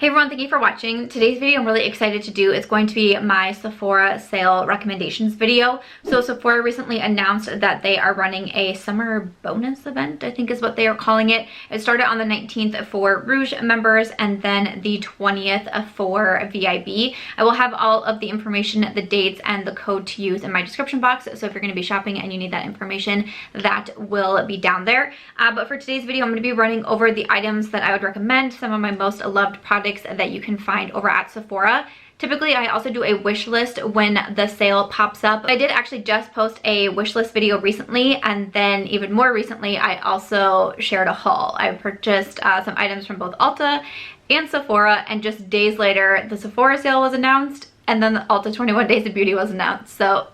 Hey everyone, thank you for watching. Today's video I'm really excited to do is going to be my Sephora sale recommendations video. So Sephora recently announced that they are running a summer bonus event, I think is what they are calling it. It started on the 19th for Rouge members and then the 20th for VIB. I will have all of the information, the dates, and the code to use in my description box. So if you're going to be shopping and you need that information, that will be down there. But for today's video, I'm going to be running over the items that I would recommend, some of my most loved products that you can find over at Sephora. Typically, I also do a wish list when the sale pops up. I did actually just post a wish list video recently, and then even more recently, I also shared a haul. I purchased some items from both Ulta and Sephora, and just days later, the Sephora sale was announced, and then the Ulta 21 Days of Beauty was announced. So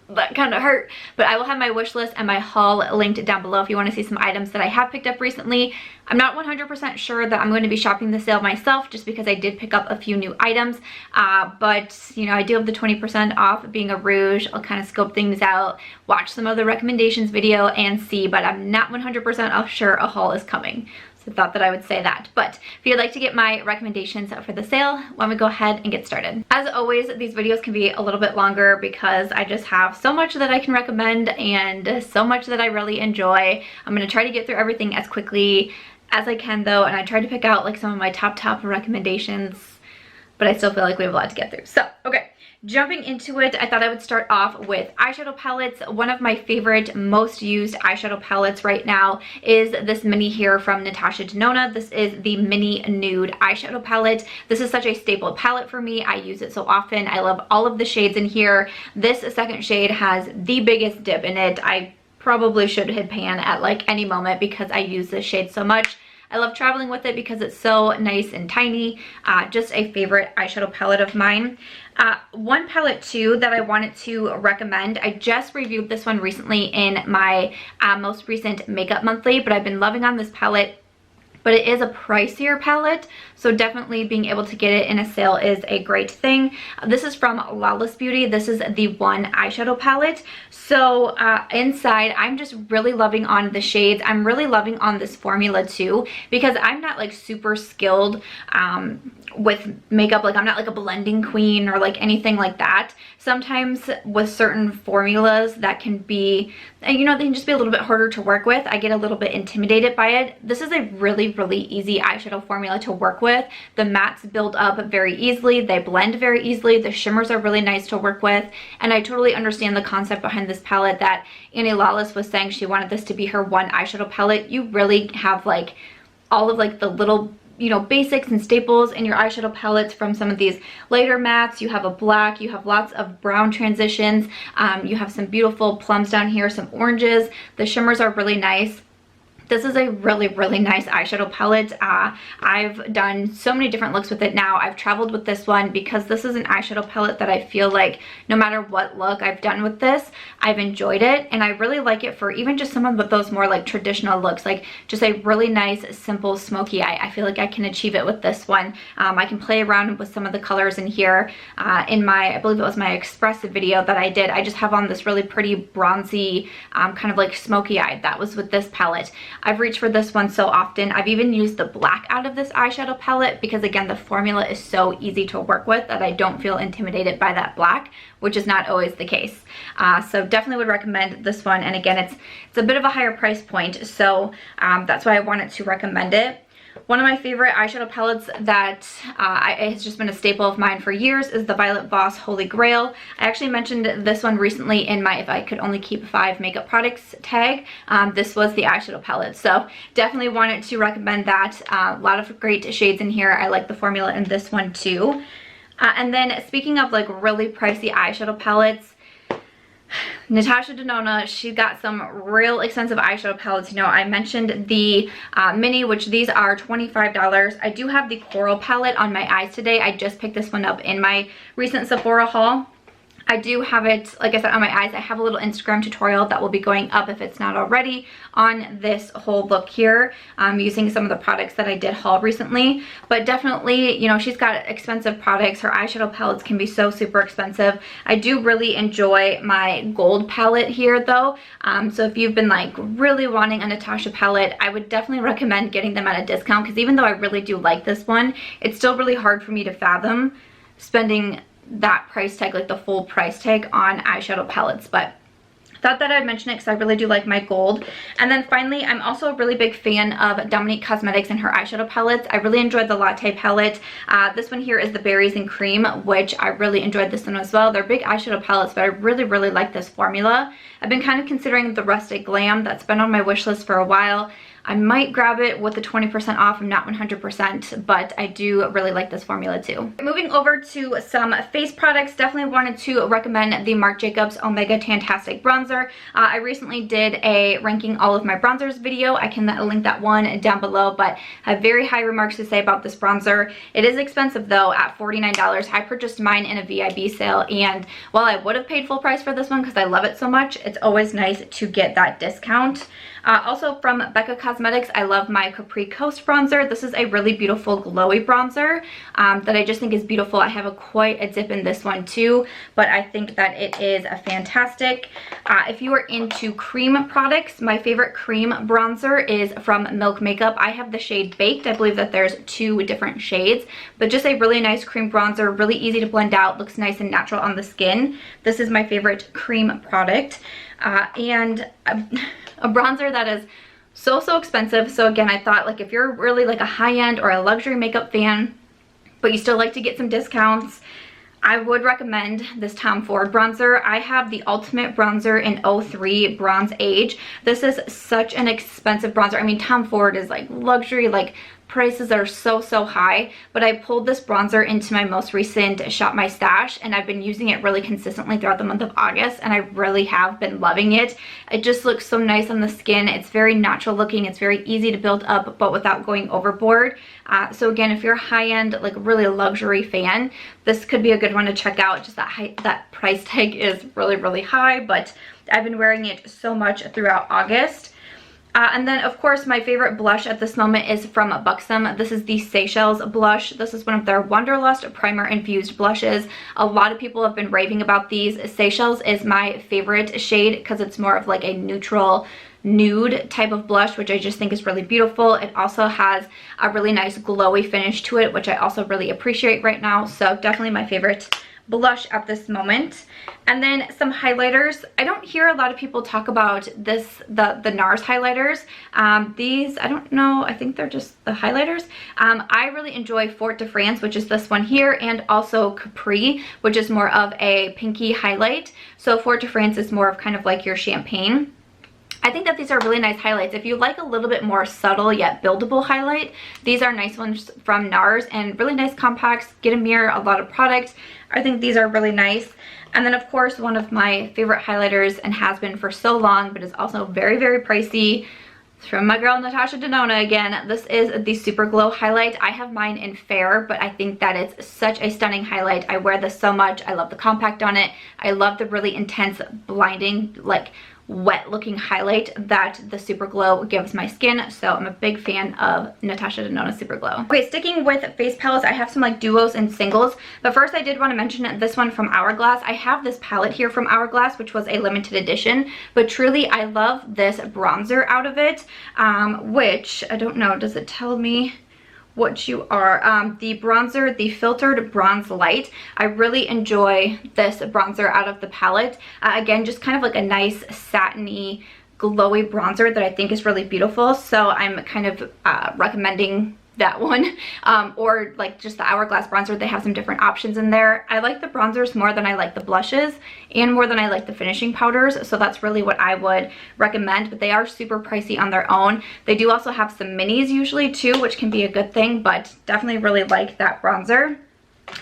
that kind of hurt, but I will have my wish list and my haul linked down below if you want to see some items that I have picked up recently. I'm not 100% sure that I'm going to be shopping the sale myself just because I did pick up a few new items, but you know, I do have the 20% off being a Rouge. I'll kind of scope things out, watch some of the recommendations video and see, but I'm not 100% sure a haul is coming. So I thought that I would say that. But if you'd like to get my recommendations for the sale, why don't we go ahead and get started. As always, these videos can be a little bit longer because I just have so much that I can recommend and so much that I really enjoy. I'm going to try to get through everything as quickly as I can though, and I tried to pick out like some of my top recommendations, but I still feel like we have a lot to get through. So, okay. Jumping into it, I thought I would start off with eyeshadow palettes. One of my favorite, most used eyeshadow palettes right now is this mini here from Natasha Denona. This is the Mini Nude eyeshadow palette. This is such a staple palette for me. I use it so often. I love all of the shades in here. This second shade has the biggest dip in it. I probably should hit pan at like any moment because I use this shade so much. I love traveling with it because it's so nice and tiny. Just a favorite eyeshadow palette of mine. One palette too that I wanted to recommend. I just reviewed this one recently in my most recent makeup monthly, but I've been loving on this palette. But it is a pricier palette, so definitely being able to get it in a sale is a great thing. This is from Lawless Beauty. This is the One eyeshadow palette. So inside, I'm just really loving on the shades. I'm really loving on this formula too, because I'm not like super skilled with makeup. Like I'm not like a blending queen or like anything like that. Sometimes with certain formulas that can be, you know, they can just be a little bit harder to work with. I get a little bit intimidated by it. This is a really easy eyeshadow formula to work with. The mattes build up very easily. They blend very easily. The shimmers are really nice to work with. And I totally understand the concept behind this palette that Annie Lawless was saying she wanted this to be her one eyeshadow palette. You really have like all of like the little, you know, basics and staples in your eyeshadow palettes from some of these lighter mattes. You have a black, you have lots of brown transitions, you have some beautiful plums down here, some oranges. The shimmers are really nice. This is a really nice eyeshadow palette. I've done so many different looks with it now. I've traveled with this one because this is an eyeshadow palette that I feel like no matter what look I've done with this, I've enjoyed it. And I really like it for even just some of those more like traditional looks, like just a really nice, simple, smoky eye. I feel like I can achieve it with this one. I can play around with some of the colors in here. In my, I believe it was my expressive video that I did, I just have on this really pretty bronzy, kind of like smoky eye. That was with this palette. I've reached for this one so often. I've even used the black out of this eyeshadow palette because again, the formula is so easy to work with that I don't feel intimidated by that black, which is not always the case. So definitely would recommend this one. And again, it's a bit of a higher price point, so that's why I wanted to recommend it. One of my favorite eyeshadow palettes that has just been a staple of mine for years is the Violet Voss Holy Grail. I actually mentioned this one recently in my If I Could Only Keep 5 Makeup Products tag. This was the eyeshadow palette, so definitely wanted to recommend that. A lot of great shades in here. I like the formula in this one too. And then speaking of like really pricey eyeshadow palettes, Natasha Denona, she got some real expensive eyeshadow palettes. You know, I mentioned the mini, which these are $25. I do have the coral palette on my eyes today. I just picked this one up in my recent Sephora haul. I do have it, like I said, on my eyes. I have a little Instagram tutorial that will be going up if it's not already on this whole look here, using some of the products that I did haul recently. But definitely, you know, she's got expensive products. Her eyeshadow palettes can be so super expensive. I do really enjoy my gold palette here though. So if you've been like really wanting a Natasha palette, I would definitely recommend getting them at a discount, because even though I really do like this one, it's still really hard for me to fathom spending that price tag, like the full price tag on eyeshadow palettes. But thought that I'd mention it because I really do like my gold. And then finally, I'm also a really big fan of Dominique Cosmetics and her eyeshadow palettes. I really enjoyed the Latte palette. This one here is the Berries and Cream, which I really enjoyed this one as well. They're big eyeshadow palettes, but I really like this formula. I've been kind of considering the Rustic Glam. That's been on my wish list for a while. I might grab it with the 20% off. I'm not 100%, but I do really like this formula too. Moving over to some face products, definitely wanted to recommend the Marc Jacobs Omega Tantastic Bronzer. I recently did a ranking all of my bronzers video. I can link that one down below, but I have very high remarks to say about this bronzer. It is expensive though, at $49. I purchased mine in a VIB sale, and while I would have paid full price for this one because I love it so much, it's always nice to get that discount. Also from Becca Cosmetics, I love my Capri Coast bronzer. This is a really beautiful glowy bronzer that I just think is beautiful. I have quite a dip in this one too, but I think that it is a fantastic. If you are into cream products, my favorite cream bronzer is from Milk Makeup. I have the shade Baked. I believe that there's 2 different shades, but just a really nice cream bronzer, really easy to blend out, looks nice and natural on the skin. This is my favorite cream product. And a bronzer that is so expensive. So again, I thought, like, if you're really like a high-end or a luxury makeup fan, but you still like to get some discounts, I would recommend this Tom Ford bronzer. I have the Ultimate Bronzer in 03 Bronze Age. This is such an expensive bronzer. I mean, Tom Ford is like luxury, like prices are so high, but I pulled this bronzer into my most recent Shop My Stash, and I've been using it really consistently throughout the month of August, and I really have been loving it. It just looks so nice on the skin. It's very natural looking. It's very easy to build up, but without going overboard. So again, if you're a high-end, like really luxury fan, this could be a good one to check out. Just that price tag is really high, but I've been wearing it so much throughout August. And then, of course, my favorite blush at this moment is from Buxom. This is the Seychelles blush. This is one of their Wanderlust primer infused blushes. A lot of people have been raving about these. Seychelles is my favorite shade because it's more of like a neutral nude type of blush, which I just think is really beautiful. It also has a really nice glowy finish to it, which I also really appreciate right now. So definitely my favorite blush at this moment. And then some highlighters. I don't hear a lot of people talk about this, the Nars highlighters. These, I don't know, I think they're just the highlighters. I really enjoy Fort de France, which is this one here, and also Capri, which is more of a pinky highlight. So Fort de France is more of kind of like your champagne. I think that these are really nice highlights. If you like a little bit more subtle yet buildable highlight, these are nice ones from Nars, and really nice compacts, get a mirror, a lot of products. I think these are really nice. And then of course, one of my favorite highlighters, and has been for so long, but is also very pricey, it's from my girl Natasha Denona again. This is the Super Glow highlight. I have mine in Fair, but I think that it's such a stunning highlight. I wear this so much. I love the compact on it. I love the really intense, blinding, like wet looking highlight that the Super Glow gives my skin. So I'm a big fan of Natasha Denona Super Glow. Okay, sticking with face palettes, I have some like duos and singles, but first I did want to mention this one from Hourglass. I have this palette here from Hourglass, which was a limited edition, but truly I love this bronzer out of it, which I don't know, does it tell me what you are? The bronzer, the Filtered Bronze Light. I really enjoy this bronzer out of the palette. Again, just kind of like a nice satiny, glowy bronzer that I think is really beautiful. So I'm kind of recommending that one, or like just the Hourglass bronzer. They have some different options in there. I like the bronzers more than I like the blushes, and more than I like the finishing powders, so that's really what I would recommend, but they are super pricey on their own. They do also have some minis usually too, which can be a good thing, but definitely really like that bronzer.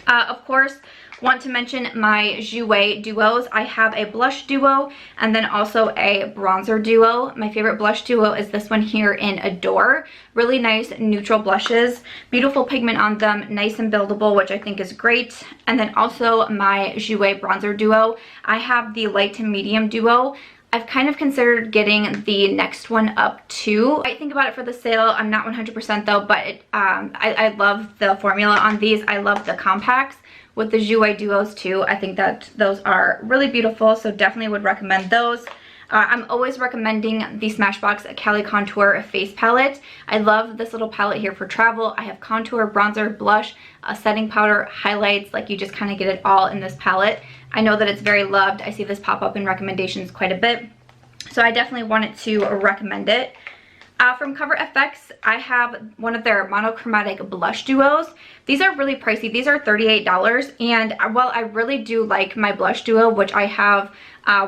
Of course, Want to mention my Jouer duos. I have a blush duo and then also a bronzer duo. My favorite blush duo is this one here in Adore. Really nice neutral blushes, beautiful pigment on them, nice and buildable, which I think is great. And then also my Jouer bronzer duo. I have the light to medium duo. I've kind of considered getting the next one up too. I think about it for the sale. I'm not 100% though, but I love the formula on these. I love the compacts with the Jouer duos too. I think that those are really beautiful, so definitely would recommend those. I'm always recommending the Smashbox Cali Contour Face Palette. I love this little palette here for travel. I have contour, bronzer, blush, a setting powder, highlights. Like, you just kind of get it all in this palette. I know that it's very loved. I see this pop up in recommendations quite a bit, so I definitely wanted to recommend it. From Cover FX, I have one of their monochromatic blush duos. These are really pricey. These are $38, and while I really do like my blush duo, which I have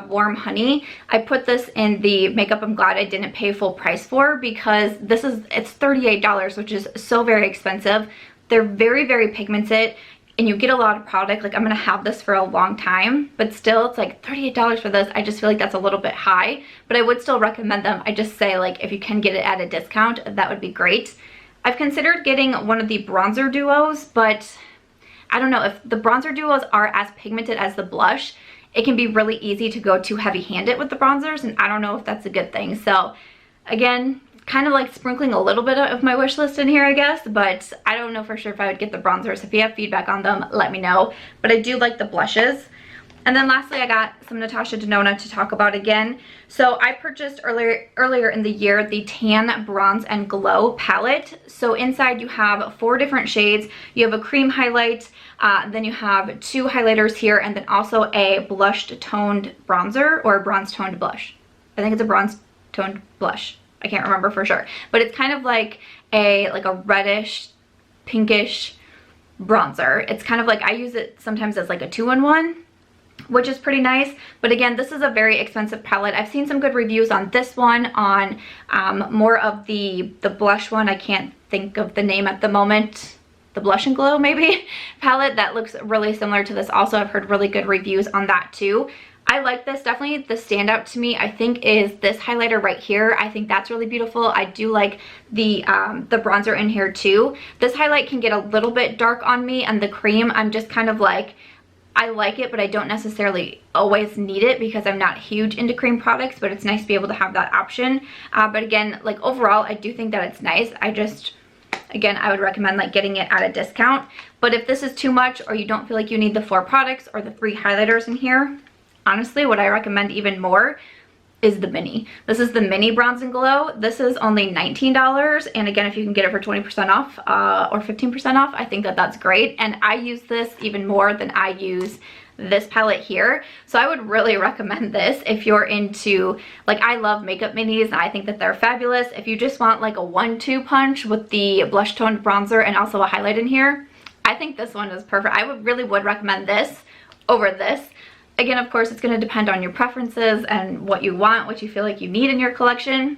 Warm Honey, I put this in the makeup I'm glad I didn't pay full price for, because it's $38, which is so very expensive. They're very, very pigmented, and you get a lot of product. Like, I'm gonna have this for a long time, but still it's like $38 for this. I just feel like that's a little bit high, but I would still recommend them. I just say, like, if you can get it at a discount, that would be great. I've considered getting one of the bronzer duos, but I don't know if the bronzer duos are as pigmented as the blush. It can be really easy to go too heavy-handed with the bronzers, and I don't know if that's a good thing. So again, kind of like sprinkling a little bit of my wish list in here, I guess, but I don't know for sure if I would get the bronzers. If you have feedback on them, let me know. But I do like the blushes. And then lastly, I got some Natasha Denona to talk about again. So I purchased earlier in the year the Tan, Bronze, and Glow palette. So inside you have 4 different shades. You have a cream highlight, then you have 2 highlighters here, and then also a blushed toned bronzer, or a bronze toned blush. I think it's a bronze toned blush. I can't remember for sure, but it's kind of like a reddish, pinkish bronzer. It's kind of like, I use it sometimes as like a 2-in-1, which is pretty nice. But again, this is a very expensive palette. I've seen some good reviews on this one, on more of the blush one. I can't think of the name at the moment. The Blush and Glow maybe palette that looks really similar to this. Also, I've heard really good reviews on that too. I like this. Definitely the standout to me, I think, is this highlighter right here. I think that's really beautiful. I do like the bronzer in here too. This highlight can get a little bit dark on me, and the cream, I'm just kind of like, I like it, but I don't necessarily always need it because I'm not huge into cream products, but it's nice to be able to have that option. But again, like, overall, I do think that it's nice. Again, I would recommend like getting it at a discount. But if this is too much, or you don't feel like you need the 4 products or the 3 highlighters in here, honestly, what I recommend even more is the Mini. This is the Mini Bronze and Glow. This is only $19, and again, if you can get it for 20% off or 15% off, I think that that's great. And I use this even more than I use this palette here, so I would really recommend this if you're into, like, I love makeup minis and I think that they're fabulous. If you just want like a 1-2 punch with the blush toned bronzer and also a highlight in here, I think this one is perfect. I really would recommend this over this. Again, of course, it's going to depend on your preferences and what you want, what you feel like you need in your collection.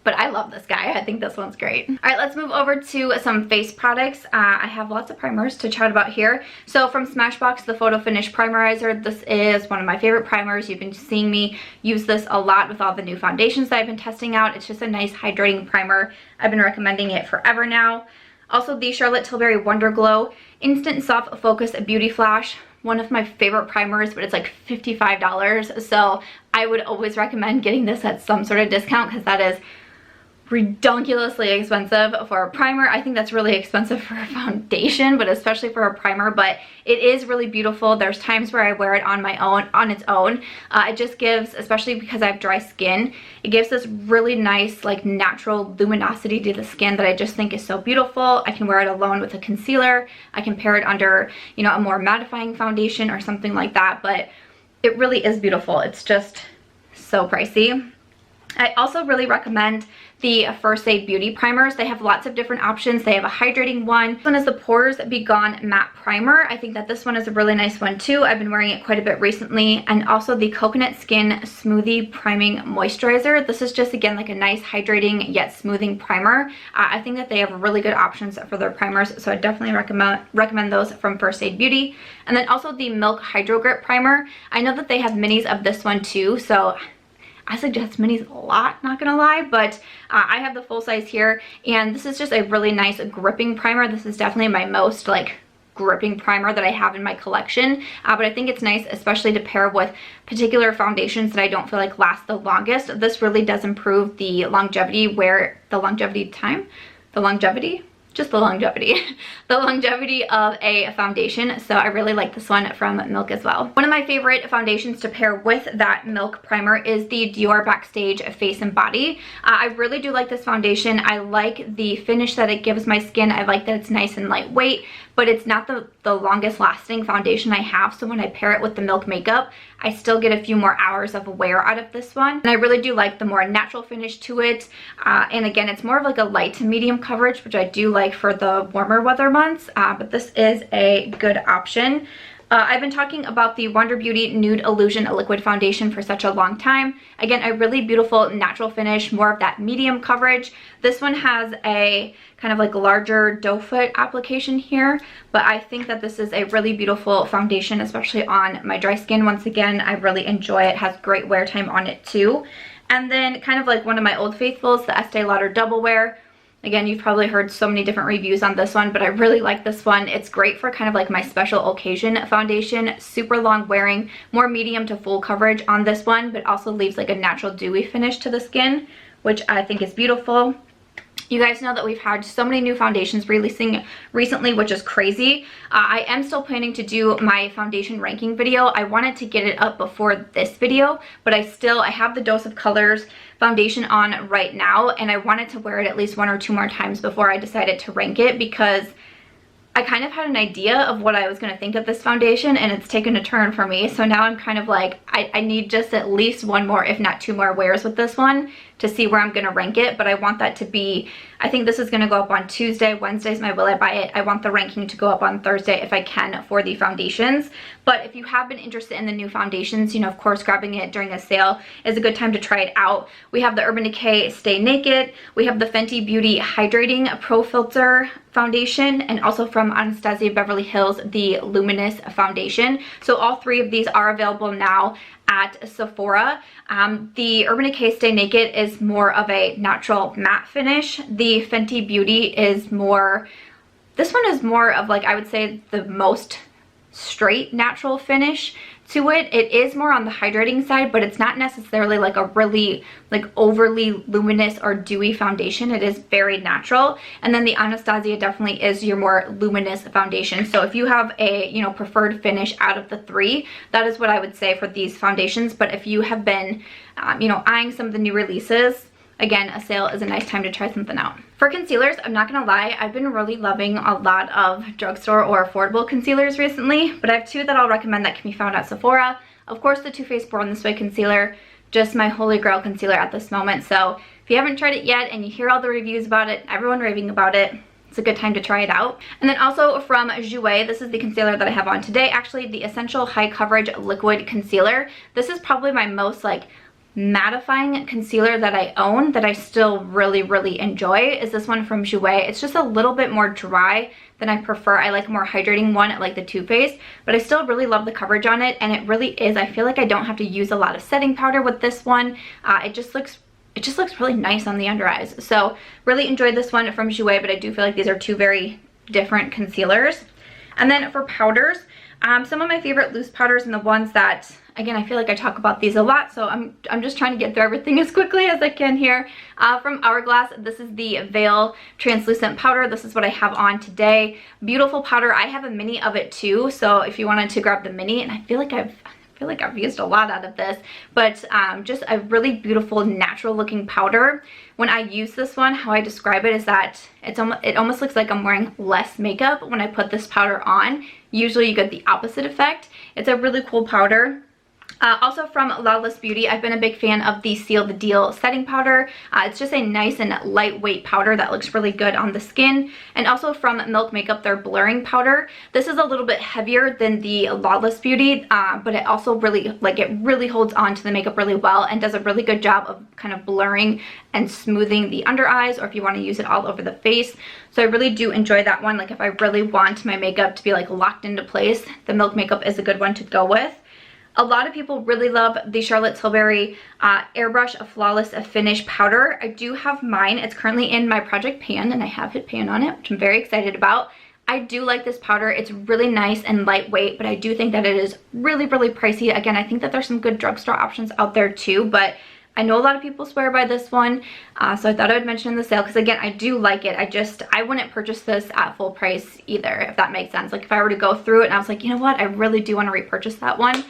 But I love this guy. I think this one's great. All right, let's move over to some face products. I have lots of primers to chat about here. So from Smashbox, the Photo Finish Primerizer. This is one of my favorite primers. You've been seeing me use this a lot with all the new foundations that I've been testing out. It's just a nice hydrating primer. I've been recommending it forever now. Also, the Charlotte Tilbury Wonder Glow Instant Soft Focus Beauty Flash. One of my favorite primers, but it's like $55. So I would always recommend getting this at some sort of discount, because that is ridiculously expensive for a primer. I think that's really expensive for a foundation, but especially for a primer. But it is really beautiful. There's times where I wear it on my own, on its own. It just gives, especially because I have dry skin, it gives this really nice, like, natural luminosity to the skin that I just think is so beautiful. I can wear it alone with a concealer. I can pair it under, you know, a more mattifying foundation or something like that. But it really is beautiful. It's just so pricey. I also really recommend the First Aid Beauty primers. They have lots of different options. They have a hydrating one. This one is the Pores Be Gone Matte Primer. I think that this one is a really nice one too. I've been wearing it quite a bit recently. And also the Coconut Skin Smoothie Priming Moisturizer. This is just, again, like a nice hydrating yet smoothing primer. I think that they have really good options for their primers, so I definitely recommend those from First Aid Beauty. And then also the Milk Hydro Grip Primer. I know that they have minis of this one too, so I suggest minis a lot, not gonna lie, but I have the full size here, and this is just a really nice gripping primer. This is definitely my most like gripping primer that I have in my collection, but I think it's nice especially to pair with particular foundations that I don't feel like last the longest. This really does improve the longevity, the longevity of a foundation. So I really like this one from Milk as well. One of my favorite foundations to pair with that Milk primer is the Dior Backstage Face and Body. I really do like this foundation. I like the finish that it gives my skin. I like that it's nice and lightweight, but it's not the longest lasting foundation I have. So when I pair it with the Milk makeup, I still get a few more hours of wear out of this one. And I really do like the more natural finish to it. And again, it's more of like a light to medium coverage, which I do like for the warmer weather months. But this is a good option. I've been talking about the Wonder Beauty Nude Illusion Liquid Foundation for such a long time. Again, a really beautiful natural finish, more of that medium coverage. This one has a kind of like larger doe foot application here, but I think that this is a really beautiful foundation, especially on my dry skin. Once again, I really enjoy it. It has great wear time on it too. And then kind of like one of my old faithfuls, the Estee Lauder Double Wear. Again, you've probably heard so many different reviews on this one, but I really like this one. It's great for kind of like my special occasion foundation. Super long wearing, more medium to full coverage on this one, but also leaves like a natural dewy finish to the skin, which I think is beautiful. You guys know that we've had so many new foundations releasing recently, which is crazy. I am still planning to do my foundation ranking video. I wanted to get it up before this video, but I have the Dose of Colors foundation on right now, and I wanted to wear it at least 1 or 2 more times before I decided to rank it, because I kind of had an idea of what I was going to think of this foundation, and it's taken a turn for me. So now I'm kind of like, I need just at least 1 more, if not 2 more wears with this one to see where I'm going to rank it. But I want that to be, I think this is going to go up on Tuesday. Wednesday's my Will I Buy It. I want the ranking to go up on Thursday if I can for the foundations. But if you have been interested in the new foundations, you know, of course, grabbing it during a sale is a good time to try it out. We have the Urban Decay Stay Naked. We have the Fenty Beauty Hydrating Pro Filter foundation, and also from Anastasia Beverly Hills, the Luminous foundation. So all 3 of these are available now at Sephora. The Urban Decay Stay Naked is more of a natural matte finish. The Fenty Beauty is more, this one is more of like, I would say the most straight natural finish to it. It is more on the hydrating side, but it's not necessarily like a really like overly luminous or dewy foundation. It is very natural. And then the Anastasia definitely is your more luminous foundation. So if you have a, you know, preferred finish out of the 3, that is what I would say for these foundations. But if you have been, you know, eyeing some of the new releases, again, a sale is a nice time to try something out. For concealers, I'm not gonna lie, I've been really loving a lot of drugstore or affordable concealers recently, but I have 2 that I'll recommend that can be found at Sephora. Of course, the Too Faced Born This Way concealer, just my holy grail concealer at this moment. So if you haven't tried it yet and you hear all the reviews about it, everyone raving about it, it's a good time to try it out. And then also from Jouer, this is the concealer that I have on today, actually the Essential High Coverage Liquid Concealer. This is probably my most like mattifying concealer that I own that I still really enjoy, is this one from Jouer. It's just a little bit more dry than I prefer. I like a more hydrating one like the Too Faced, but I still really love the coverage on it, and it really is, I feel like I don't have to use a lot of setting powder with this one. It just looks really nice on the under eyes. So really enjoyed this one from Jouer, but I do feel like these are 2 very different concealers. And then for powders, some of my favorite loose powders, and the ones that, again, I feel like I talk about these a lot, so I'm just trying to get through everything as quickly as I can here. From Hourglass, this is the Veil Translucent Powder. This is what I have on today. Beautiful powder. I have a mini of it too, so if you wanted to grab the mini, and I feel like I've used a lot out of this, but just a really beautiful natural looking powder. When I use this one, how I describe it is that it almost looks like I'm wearing less makeup when I put this powder on. Usually you get the opposite effect. It's a really cool powder. Also from Lawless Beauty, I've been a big fan of the Seal the Deal setting powder. It's just a nice and lightweight powder that looks really good on the skin. And also from Milk Makeup, their blurring powder. This is a little bit heavier than the Lawless Beauty, but it also really, like, it really holds on to the makeup really well and does a really good job of kind of blurring and smoothing the under eyes, or if you want to use it all over the face. So I really do enjoy that one. Like, if I really want my makeup to be like locked into place, the Milk Makeup is a good one to go with. A lot of people really love the Charlotte Tilbury Airbrush Flawless Finish Powder. I do have mine. It's currently in my project pan, and I have hit pan on it, which I'm very excited about. I do like this powder. It's really nice and lightweight, but I do think that it is really, really pricey. Again, I think that there's some good drugstore options out there too, but I know a lot of people swear by this one, so I thought I would mention in the sale because, again, I do like it. I wouldn't purchase this at full price either, if that makes sense. Like, if I were to go through it and I was like, you know what, I really do want to repurchase that one,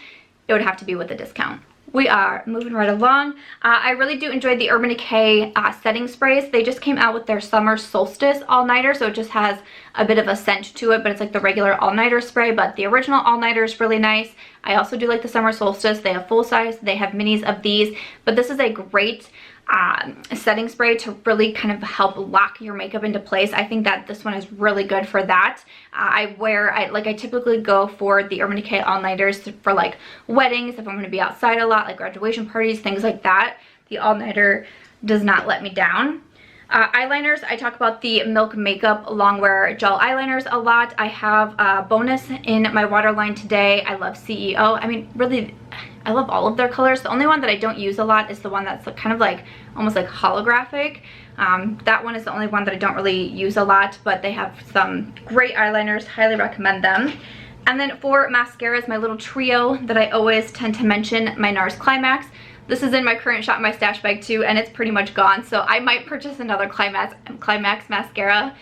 it would have to be with a discount. We are moving right along. I really do enjoy the Urban Decay setting sprays. They just came out with their Summer Solstice All-Nighter, so it just has a bit of a scent to it, but it's like the regular All-Nighter spray, but the original All-Nighter is really nice. I also do like the Summer Solstice. They have full size, they have minis of these, but this is a great setting spray to really kind of help lock your makeup into place. I think that this one is really good for that. I typically go for the Urban Decay All-Nighters for like weddings, if I'm going to be outside a lot, like graduation parties, things like that. The All-Nighter does not let me down. Eyeliners, I talk about the Milk Makeup Longwear Gel Eyeliners a lot. I have Bonus in my waterline today. I love CEO. I mean, really, I love all of their colors. The only one that I don't use a lot is the one that's kind of like, almost like holographic. That one is the only one that I don't really use a lot, but they have some great eyeliners. Highly recommend them. And then for mascaras, my little trio that I always tend to mention, my Nars Climax. This is in my current Shop My Stash bag too, and it's pretty much gone, so I might purchase another Climax mascara.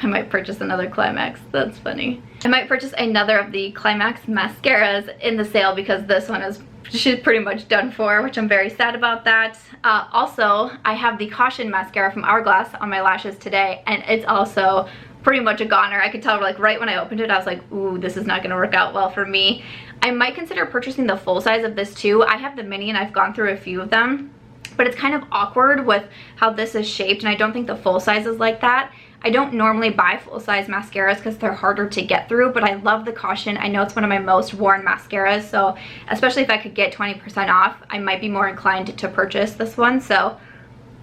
I might purchase another Climax. That's funny. I might purchase another of the Climax mascaras in the sale because this one is pretty much done for, which I'm very sad about that. Also, I have the Caution mascara from Hourglass on my lashes today, and it's also pretty much a goner. I could tell, like, right when I opened it, I was like, ooh, this is not going to work out well for me. I might consider purchasing the full size of this too. I have the mini and I've gone through a few of them, but it's kind of awkward with how this is shaped, and I don't think the full size is like that. I don't normally buy full-size mascaras because they're harder to get through, but I love the Caution. I know it's one of my most worn mascaras, so especially if I could get 20% off, I might be more inclined to purchase this one, so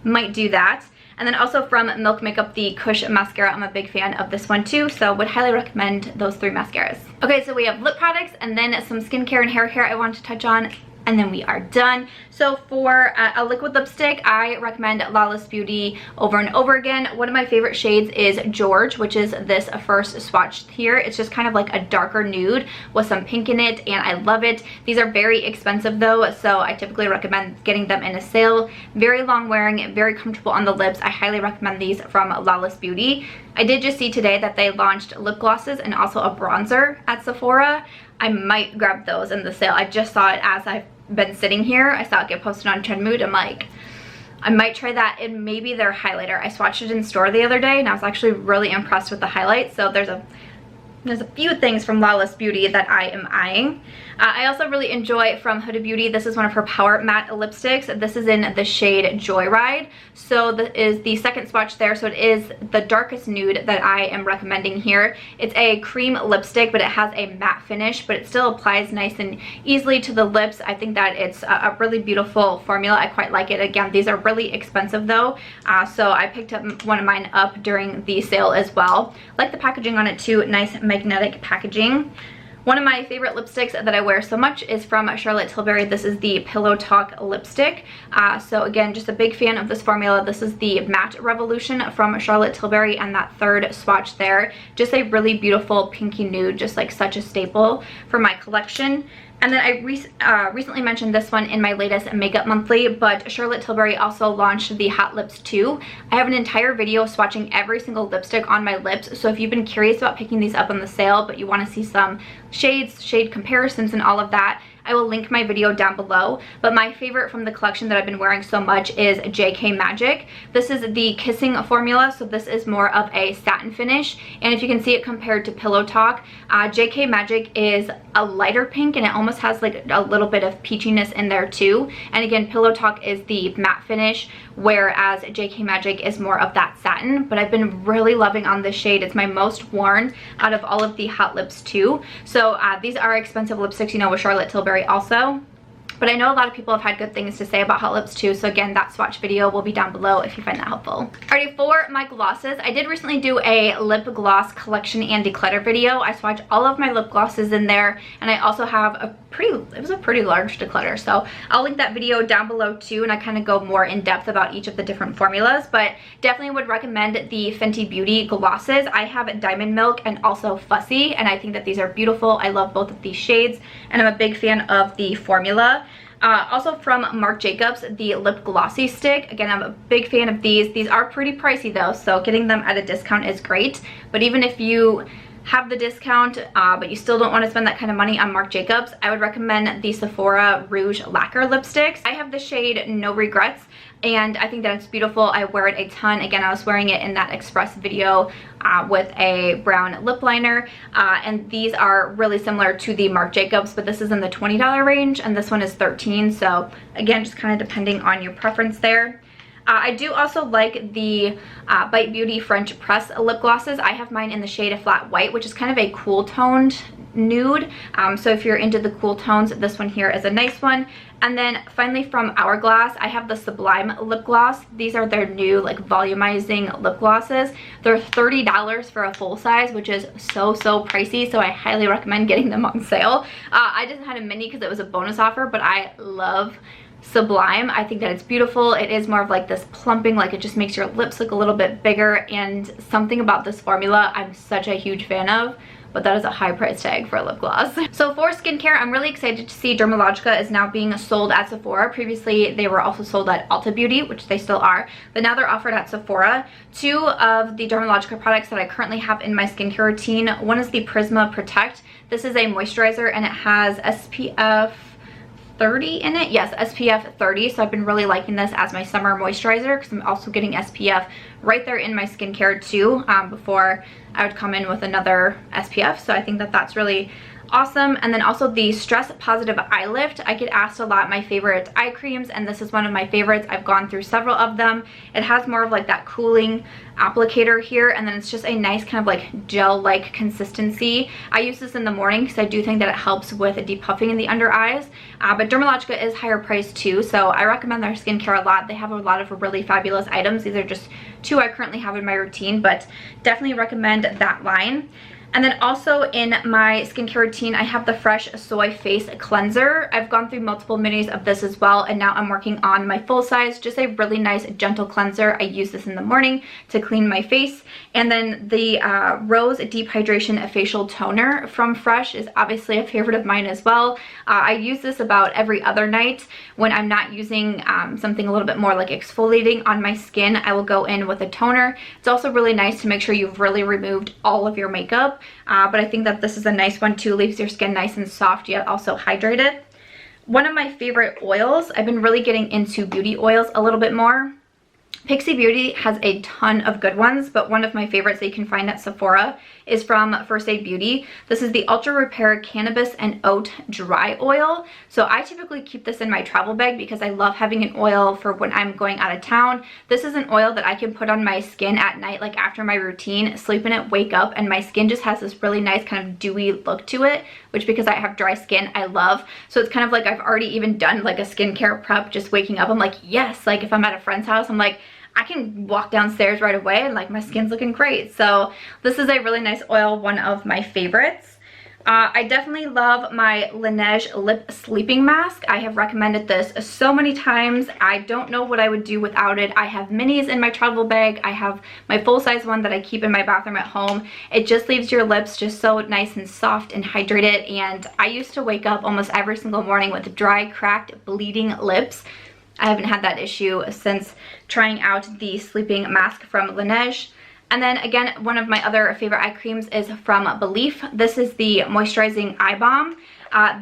might do that. And then also from Milk Makeup, the Kush mascara. I'm a big fan of this one too, so would highly recommend those three mascaras. Okay, so we have lip products and then some skincare and hair care I want to touch on, and then we are done. So for a liquid lipstick, I recommend Lawless Beauty over and over again. One of my favorite shades is George, which is this first swatch here. It's just kind of like a darker nude with some pink in it, and I love it. These are very expensive though, so I typically recommend getting them in a sale. Very long wearing, very comfortable on the lips. I highly recommend these from Lawless Beauty. I did just see today that they launched lip glosses and also a bronzer at Sephora. I might grab those in the sale. I just saw it as I've been sitting here. I saw it get posted on Trendmood. I'm like, I might try that, and maybe their highlighter. I swatched it in store the other day and I was actually really impressed with the highlight. So there's a few things from Lawless Beauty that I am eyeing. I also really enjoy from Huda Beauty. This is one of her Power Matte lipsticks. This is in the shade Joyride. So that is the second swatch there. So it is the darkest nude that I am recommending here. It's a cream lipstick, but it has a matte finish, but it still applies nice and easily to the lips. I think that it's a really beautiful formula. I quite like it. Again, these are really expensive though. So I picked up one of mine up during the sale as well. I like the packaging on it too. Nice magnetic packaging. One of my favorite lipsticks that I wear so much is from Charlotte Tilbury. This is the Pillow Talk lipstick. So again, just a big fan of this formula. This is the Matte Revolution from Charlotte Tilbury, and that third swatch there. Just a really beautiful pinky nude, just like such a staple for my collection. And then I recently mentioned this one in my latest Makeup Monthly, but Charlotte Tilbury also launched the Hot Lips 2. I have an entire video swatching every single lipstick on my lips, so if you've been curious about picking these up on the sale, but you want to see some shades, shade comparisons, and all of that, I will link my video down below. But my favorite from the collection that I've been wearing so much is JK Magic. This is the Kissing formula, so this is more of a satin finish. And if you can see it compared to Pillow Talk, JK Magic is a lighter pink, and it almost has like a little bit of peachiness in there too. And again, Pillow Talk is the matte finish, whereas JK Magic is more of that satin. But I've been really loving on this shade. It's my most worn out of all of the hot lips too. So these are expensive lipsticks, you know, with Charlotte Tilbury also. But I know a lot of people have had good things to say about hot lips too, so again, that swatch video will be down below if you find that helpful. Alrighty, for my glosses, I did recently do a lip gloss collection and declutter video. I swatched all of my lip glosses in there, and I also have a pretty large declutter, so I'll link that video down below too, and I kind of go more in depth about each of the different formulas. But definitely would recommend the Fenty Beauty glosses. I have Diamond Milk and also Fussy, and I think that these are beautiful. I love both of these shades, and I'm a big fan of the formula. Also from Marc Jacobs, the Lip Glossy Stick. Again, I'm a big fan of these. These are pretty pricey though, so getting them at a discount is great. But even if you have the discount, but you still don't want to spend that kind of money on Marc Jacobs, I would recommend the Sephora Rouge Lacquer lipsticks. I have the shade No Regrets, and I think that it's beautiful. I wear it a ton. Again, I was wearing it in that Express video with a brown lip liner, and these are really similar to the Marc Jacobs, but this is in the $20 range, and this one is $13. So again, just kind of depending on your preference there. I do also like the Bite Beauty French Press lip glosses. I have mine in the shade of Flat White, which is kind of a cool toned nude. So if you're into the cool tones, this one here is a nice one. And then finally from Hourglass, I have the Sublime lip gloss. These are their new like volumizing lip glosses. They're $30 for a full size, which is so pricey, so I highly recommend getting them on sale. I just had a mini because it was a bonus offer, but I love Sublime. I think that it's beautiful. It is more of like this plumping, like it just makes your lips look a little bit bigger, and something about this formula I'm such a huge fan of, but that is a high price tag for a lip gloss. So for skincare, I'm really excited to see Dermalogica is now being sold at Sephora. Previously, they were also sold at Ulta Beauty, which they still are, but now they're offered at Sephora. Two of the Dermalogica products that I currently have in my skincare routine, one is the Prisma Protect. This is a moisturizer, and it has SPF 30 in it. Yes, SPF 30. So I've been really liking this as my summer moisturizer because I'm also getting SPF right there in my skincare too, before I would come in with another SPF. So I think that that's really awesome. And then also the Stress Positive Eye Lift. I get asked a lot my favorite eye creams, and this is one of my favorites. I've gone through several of them. It has more of like that cooling applicator here, and then it's just a nice kind of like gel-like consistency. I use this in the morning because I do think that it helps with depuffing in the under eyes. But Dermalogica is higher priced too, so I recommend their skincare a lot. They have a lot of really fabulous items. These are just two I currently have in my routine, but definitely recommend that line. And then also in my skincare routine, I have the Fresh Soy Face Cleanser. I've gone through multiple minis of this as well, and now I'm working on my full size. Just a really nice gentle cleanser. I use this in the morning to clean my face. And then the Rose Deep Hydration Facial Toner from Fresh is obviously a favorite of mine as well. I use this about every other night when I'm not using something a little bit more like exfoliating on my skin. I will go in with a toner. It's also really nice to make sure you've really removed all of your makeup. But I think that this is a nice one too. Leaves your skin nice and soft yet also hydrated. One of my favorite oils, I've been really getting into beauty oils a little bit more. Pixie Beauty has a ton of good ones, but one of my favorites that you can find at Sephora is from First Aid Beauty. This is the Ultra Repair Cannabis and Oat Dry Oil. So I typically keep this in my travel bag because I love having an oil for when I'm going out of town. This is an oil that I can put on my skin at night, like after my routine, sleep in it, wake up, and my skin just has this really nice kind of dewy look to it, which because I have dry skin, I love. So it's kind of like I've already even done like a skincare prep just waking up. I'm like, yes, like if I'm at a friend's house, I'm like, I can walk downstairs right away and like my skin's looking great. So this is a really nice oil, one of my favorites. I definitely love my Laneige Lip Sleeping Mask. I have recommended this so many times. I don't know what I would do without it. I have minis in my travel bag. I have my full-size one that I keep in my bathroom at home. It just leaves your lips just so nice and soft and hydrated. And I used to wake up almost every single morning with dry, cracked, bleeding lips. I haven't had that issue since trying out the sleeping mask from Laneige. And then again, one of my other favorite eye creams is from Belief. This is the Moisturizing Eye Balm.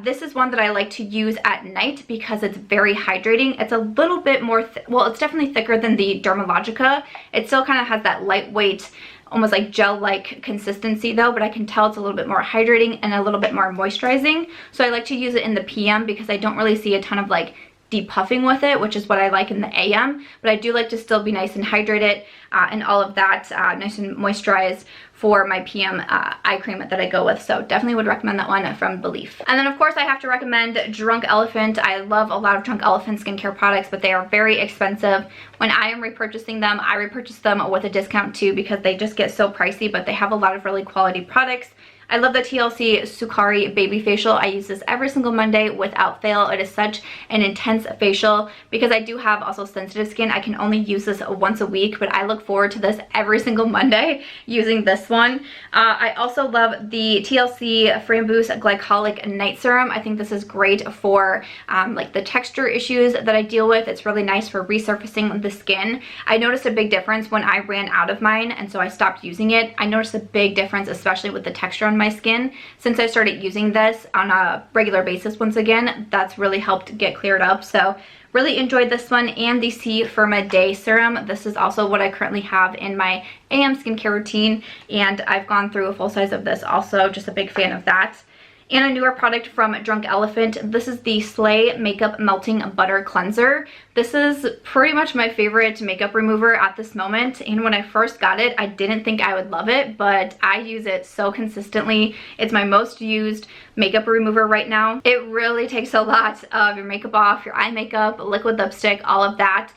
This is one that I like to use at night because it's very hydrating. It's a little bit more, well, it's definitely thicker than the Dermalogica. It still kind of has that lightweight, almost like gel-like consistency though, but I can tell it's a little bit more hydrating and a little bit more moisturizing. So I like to use it in the PM because I don't really see a ton of like depuffing with it, which is what I like in the AM, but I do like to still be nice and hydrated and all of that, nice and moisturized for my PM eye cream that I go with. So definitely would recommend that one from Belief. And then of course I have to recommend Drunk Elephant. I love a lot of Drunk Elephant skincare products, but they are very expensive. When I am repurchasing them, I repurchase them with a discount too because they just get so pricey, but they have a lot of really quality products. I love the TLC Sukari Baby Facial. I use this every single Monday without fail. It is such an intense facial because I do have also sensitive skin. I can only use this once a week, but I look forward to this every single Monday using this one. I also love the TLC Framboos Glycolic Night Serum. I think this is great for like the texture issues that I deal with. It's really nice for resurfacing the skin. I noticed a big difference when I ran out of mine, and so I stopped using it. I noticed a big difference, especially with the texture on my skin. Since I started using this on a regular basis once again, that's really helped get cleared up. So really enjoyed this one, and the C Firma Day Serum. This is also what I currently have in my AM skincare routine, and I've gone through a full size of this also. Just a big fan of that. And a newer product from Drunk Elephant. This is the Slay Makeup Melting Butter Cleanser. This is pretty much my favorite makeup remover at this moment. And when I first got it, I didn't think I would love it, but I use it so consistently. It's my most used makeup remover right now. It really takes a lot of your makeup off, your eye makeup, liquid lipstick, all of that.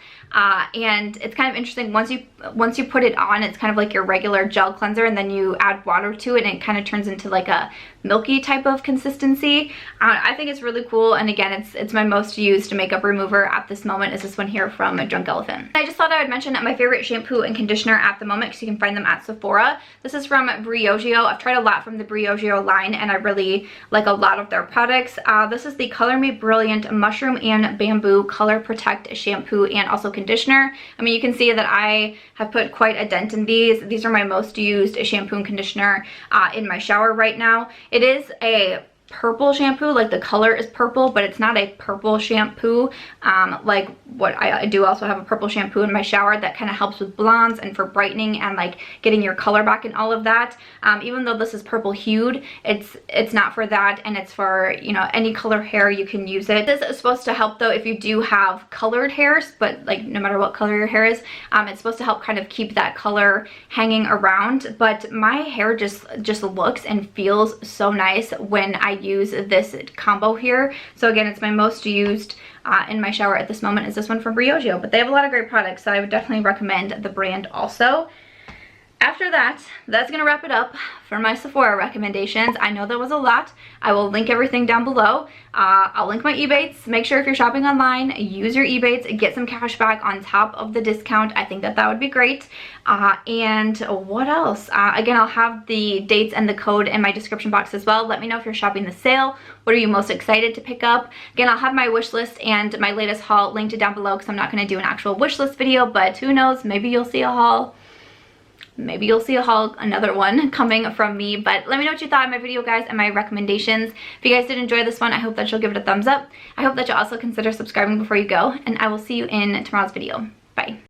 And it's kind of interesting, once you put it on, it's kind of like your regular gel cleanser, and then you add water to it and it kind of turns into like a milky type of consistency. I think it's really cool, and again, it's my most used makeup remover at this moment is this one here from Drunk Elephant. I just thought I would mention my favorite shampoo and conditioner at the moment, because you can find them at Sephora. This is from Briogeo. I've tried a lot from the Briogeo line, and I really like a lot of their products. This is the Color Me Brilliant Mushroom and Bamboo Color Protect Shampoo and also conditioner. I mean, you can see that I have put quite a dent in these. These are my most used shampoo and conditioner in my shower right now. It is a purple shampoo, like the color is purple, but it's not a purple shampoo like what I do. Also have a purple shampoo in my shower that kind of helps with blondes and for brightening and like getting your color back and all of that. Even though this is purple hued, it's not for that, and it's for, you know, any color hair you can use it. This is supposed to help though if you do have colored hairs, but like no matter what color your hair is, it's supposed to help kind of keep that color hanging around. But my hair just looks and feels so nice when I use this combo here. So again, it's my most used in my shower at this moment is this one from Briogeo, but they have a lot of great products, so I would definitely recommend the brand also. After that, that's gonna wrap it up for my Sephora recommendations. I know that was a lot. I will link everything down below. I'll link my eBates. Make sure if you're shopping online, use your eBates, get some cash back on top of the discount. I think that would be great. And what else? Again, I'll have the dates and the code in my description box as well. Let me know if you're shopping the sale. What are you most excited to pick up? Again, I'll have my wish list and my latest haul linked down below, because I'm not gonna do an actual wish list video, but who knows, maybe you'll see a haul. Maybe you'll see a haul, another one coming from me. But let me know what you thought of my video, guys, and my recommendations. If you guys did enjoy this one, I hope that you'll give it a thumbs up. I hope that you'll also consider subscribing before you go, and I will see you in tomorrow's video. Bye.